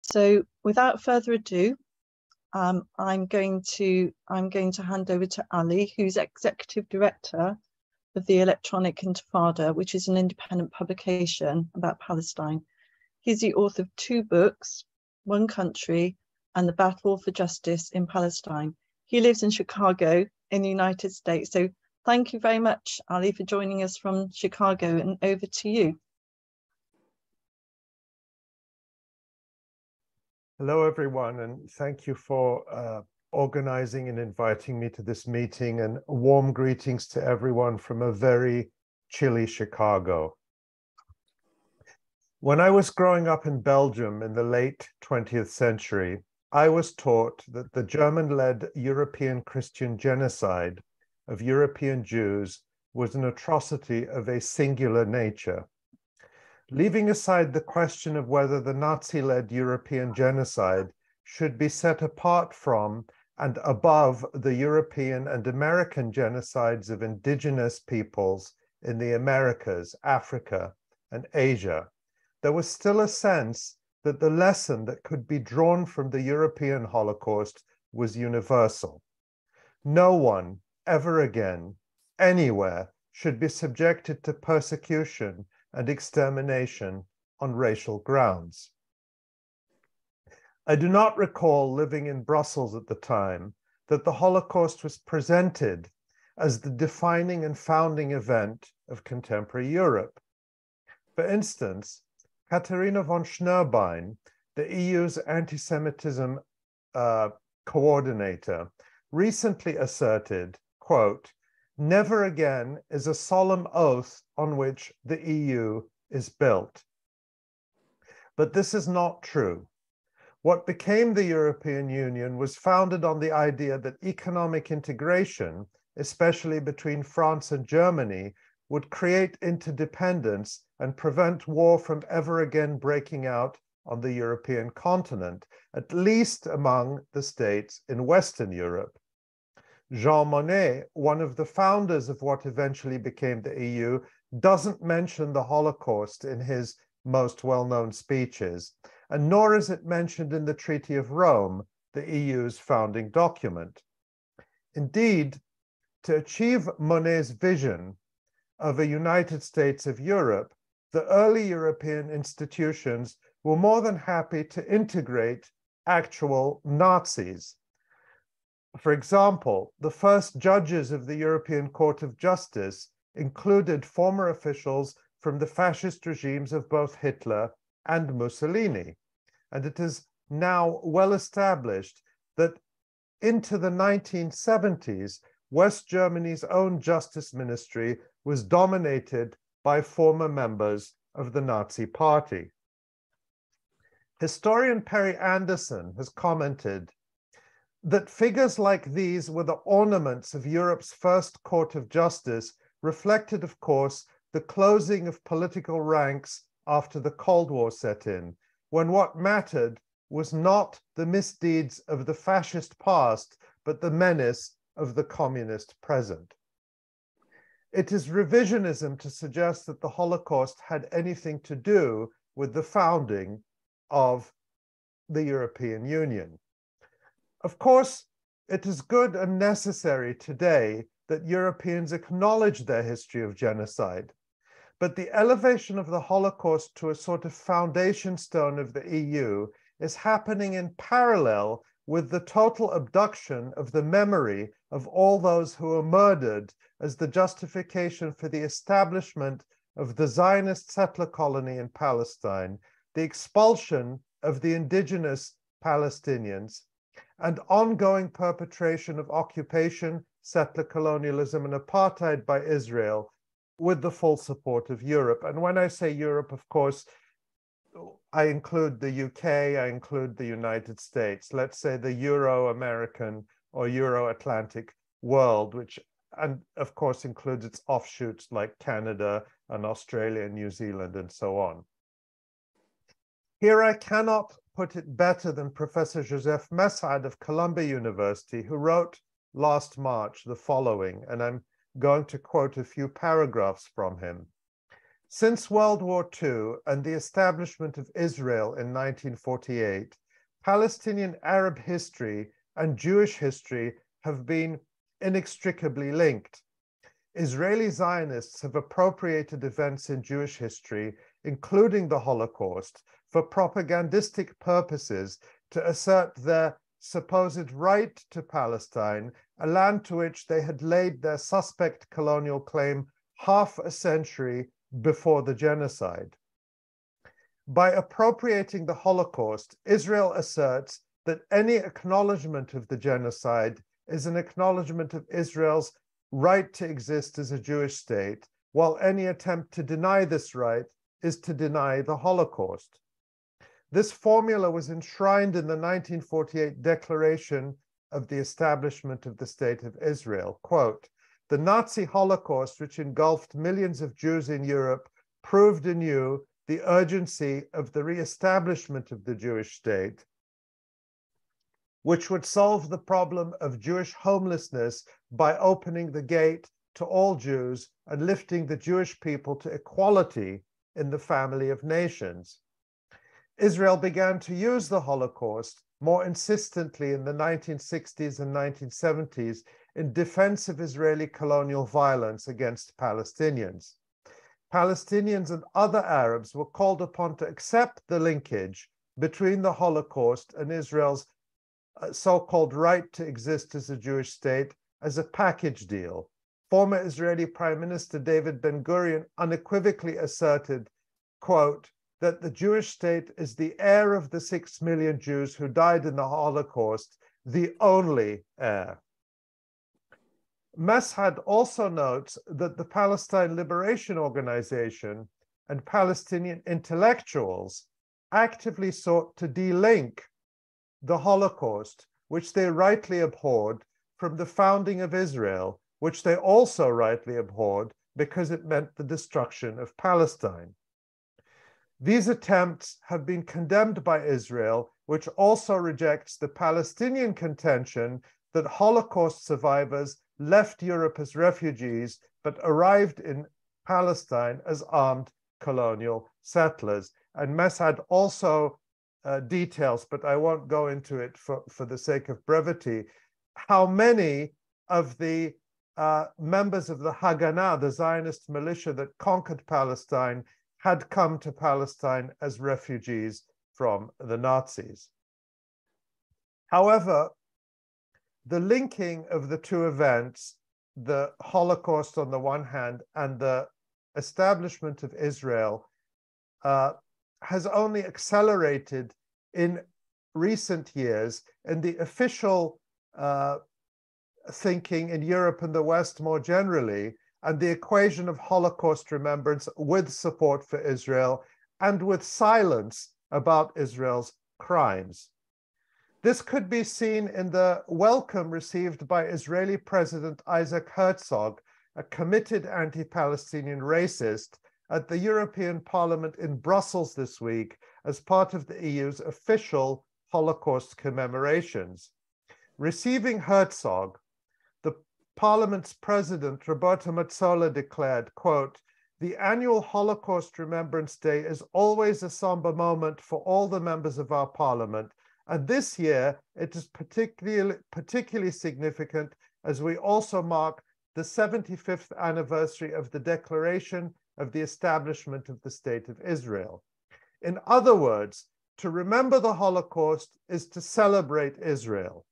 So without further ado, I'm going to hand over to Ali, who's Executive Director of the Electronic Intifada, which is an independent publication about Palestine. He's the author of 2 books, One Country and The Battle for Justice in Palestine. He lives in Chicago in the United States. So thank you very much, Ali, for joining us from Chicago, and over to you. Hello, everyone, and thank you for organizing and inviting me to this meeting, and warm greetings to everyone from a very chilly Chicago. When I was growing up in Belgium in the late 20th century, I was taught that the German-led European Christian genocide of European Jews was an atrocity of a singular nature. Leaving aside the question of whether the Nazi-led European genocide should be set apart from and above the European and American genocides of indigenous peoples in the Americas, Africa, and Asia, there was still a sense that the lesson that could be drawn from the European Holocaust was universal. No one, ever again, anywhere, should be subjected to persecution and extermination on racial grounds. I do not recall living in Brussels at the time that the Holocaust was presented as the defining and founding event of contemporary Europe. For instance, Katharina von Schnurbein, the EU's anti-Semitism coordinator, recently asserted, quote, "Never again is a solemn oath on which the EU is built." But this is not true. What became the European Union was founded on the idea that economic integration, especially between France and Germany, would create interdependence and prevent war from ever again breaking out on the European continent, at least among the states in Western Europe. Jean Monnet, one of the founders of what eventually became the EU, doesn't mention the Holocaust in his most well-known speeches, and nor is it mentioned in the Treaty of Rome, the EU's founding document. Indeed, to achieve Monnet's vision of a United States of Europe, the early European institutions were more than happy to integrate actual Nazis. For example, the first judges of the European Court of Justice included former officials from the fascist regimes of both Hitler and Mussolini. And it is now well established that into the 1970s, West Germany's own justice ministry was dominated by former members of the Nazi Party. Historian Perry Anderson has commented that figures like these were the ornaments of Europe's first court of justice, reflected, of course, the closing of political ranks after the Cold War set in, when what mattered was not the misdeeds of the fascist past, but the menace of the communist present. It is revisionism to suggest that the Holocaust had anything to do with the founding of the European Union. Of course, it is good and necessary today that Europeans acknowledge their history of genocide, but the elevation of the Holocaust to a sort of foundation stone of the EU is happening in parallel with the total abduction of the memory of all those who were murdered as the justification for the establishment of the Zionist settler colony in Palestine, the expulsion of the indigenous Palestinians, and ongoing perpetration of occupation, settler colonialism, and apartheid by Israel with the full support of Europe. And when I say Europe, of course, I include the UK, I include the United States, let's say the Euro-American or Euro-Atlantic world, which, and of course, includes its offshoots like Canada and Australia and New Zealand and so on. Here I cannot put it better than Professor Joseph Messad of Columbia University, who wrote last March the following, and I'm going to quote a few paragraphs from him. Since World War II and the establishment of Israel in 1948, Palestinian Arab history and Jewish history have been inextricably linked. Israeli Zionists have appropriated events in Jewish history, including the Holocaust, for propagandistic purposes to assert their supposed right to Palestine, a land to which they had laid their suspect colonial claim half a century before the genocide. By appropriating the Holocaust, Israel asserts that any acknowledgement of the genocide is an acknowledgement of Israel's right to exist as a Jewish state, while any attempt to deny this right is to deny the Holocaust. This formula was enshrined in the 1948 Declaration of the Establishment of the State of Israel. Quote, "The Nazi Holocaust, which engulfed millions of Jews in Europe, proved anew the urgency of the re-establishment of the Jewish state, which would solve the problem of Jewish homelessness by opening the gate to all Jews and lifting the Jewish people to equality in the family of nations." Israel began to use the Holocaust more insistently in the 1960s and 1970s in defense of Israeli colonial violence against Palestinians. Palestinians and other Arabs were called upon to accept the linkage between the Holocaust and Israel's so-called right to exist as a Jewish state as a package deal. Former Israeli Prime Minister David Ben-Gurion unequivocally asserted, quote, that the Jewish state is the heir of the 6 million Jews who died in the Holocaust, the only heir. Mashad also notes that the Palestine Liberation Organization and Palestinian intellectuals actively sought to de-link the Holocaust, which they rightly abhorred, from the founding of Israel, which they also rightly abhorred because it meant the destruction of Palestine. These attempts have been condemned by Israel, which also rejects the Palestinian contention that Holocaust survivors left Europe as refugees, but arrived in Palestine as armed colonial settlers. And Mashad also details, but I won't go into it for the sake of brevity, how many of the members of the Haganah, the Zionist militia that conquered Palestine, had come to Palestine as refugees from the Nazis. However, the linking of the two events, the Holocaust on the one hand and the establishment of Israel, has only accelerated in recent years, and the official thinking in Europe and the West more generally, and the equation of Holocaust remembrance with support for Israel and with silence about Israel's crimes. This could be seen in the welcome received by Israeli President Isaac Herzog, a committed anti-Palestinian racist, at the European Parliament in Brussels this week as part of the EU's official Holocaust commemorations. Receiving Herzog, the Parliament's president, Roberta Metsola, declared, quote, "The annual Holocaust Remembrance Day is always a somber moment for all the members of our Parliament, and this year it is particularly significant as we also mark the 75th anniversary of the Declaration of the Establishment of the State of Israel." In other words, to remember the Holocaust is to celebrate Israel.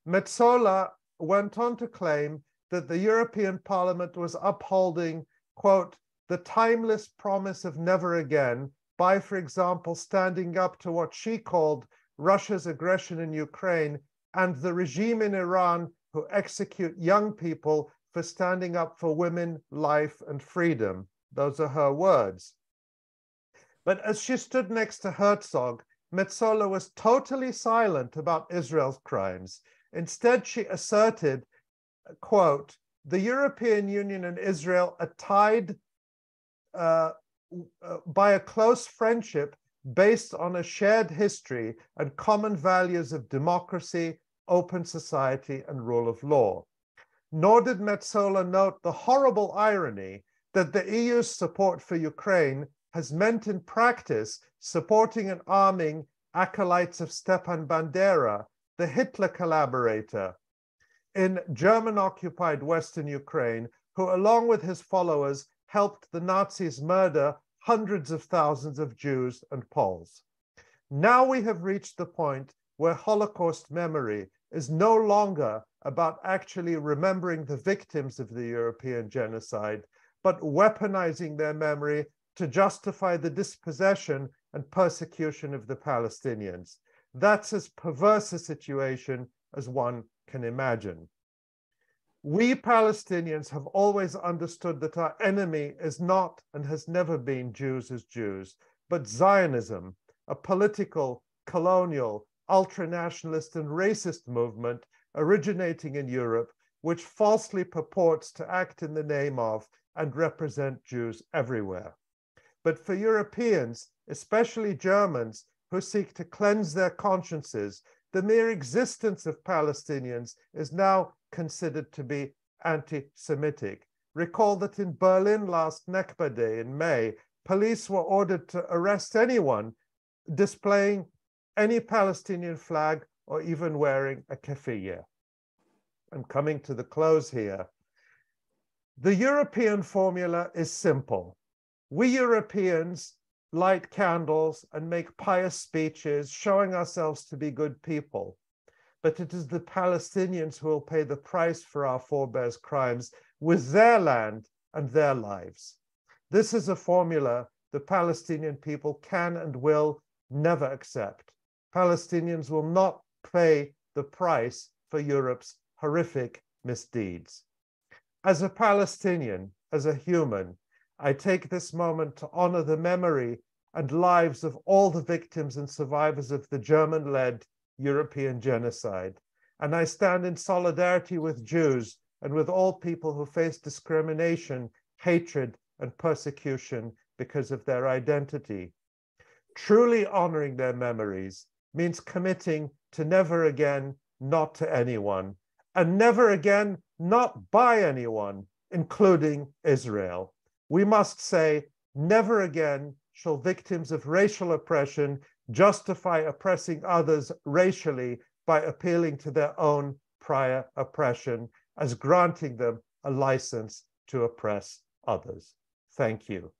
Metsola went on to claim that the European Parliament was upholding, quote, "the timeless promise of never again" by, for example, standing up to what she called Russia's aggression in Ukraine and the regime in Iran who execute young people for standing up for women, life, and freedom. Those are her words. But as she stood next to Herzog, Metsola was totally silent about Israel's crimes. Instead, she asserted, quote, "The European Union and Israel are tied by a close friendship based on a shared history and common values of democracy, open society, and rule of law." Nor did Metsola note the horrible irony that the EU's support for Ukraine has meant in practice supporting and arming acolytes of Stepan Bandera, the Hitler collaborator, in German-occupied Western Ukraine, who, along with his followers, helped the Nazis murder hundreds of thousands of Jews and Poles. Now we have reached the point where Holocaust memory is no longer about actually remembering the victims of the European genocide, but weaponizing their memory to justify the dispossession and persecution of the Palestinians. That's as perverse a situation as one can imagine. We Palestinians have always understood that our enemy is not and has never been Jews as Jews, but Zionism, a political, colonial, ultranationalist and racist movement originating in Europe, which falsely purports to act in the name of and represent Jews everywhere. But for Europeans, especially Germans, who seek to cleanse their consciences, the mere existence of Palestinians is now considered to be anti-Semitic. Recall that in Berlin last Nakba Day in May, police were ordered to arrest anyone displaying any Palestinian flag or even wearing a keffiyeh. I'm coming to the close here. The European formula is simple. We Europeans light candles and make pious speeches, showing ourselves to be good people. But it is the Palestinians who will pay the price for our forebears' crimes with their land and their lives. This is a formula the Palestinian people can and will never accept. Palestinians will not pay the price for Europe's horrific misdeeds. As a Palestinian, as a human, I take this moment to honor the memory and lives of all the victims and survivors of the German-led European genocide. And I stand in solidarity with Jews and with all people who face discrimination, hatred, and persecution because of their identity. Truly honoring their memories means committing to never again not to anyone, and never again not by anyone, including Israel. We must say, never again shall victims of racial oppression justify oppressing others racially by appealing to their own prior oppression as granting them a license to oppress others. Thank you.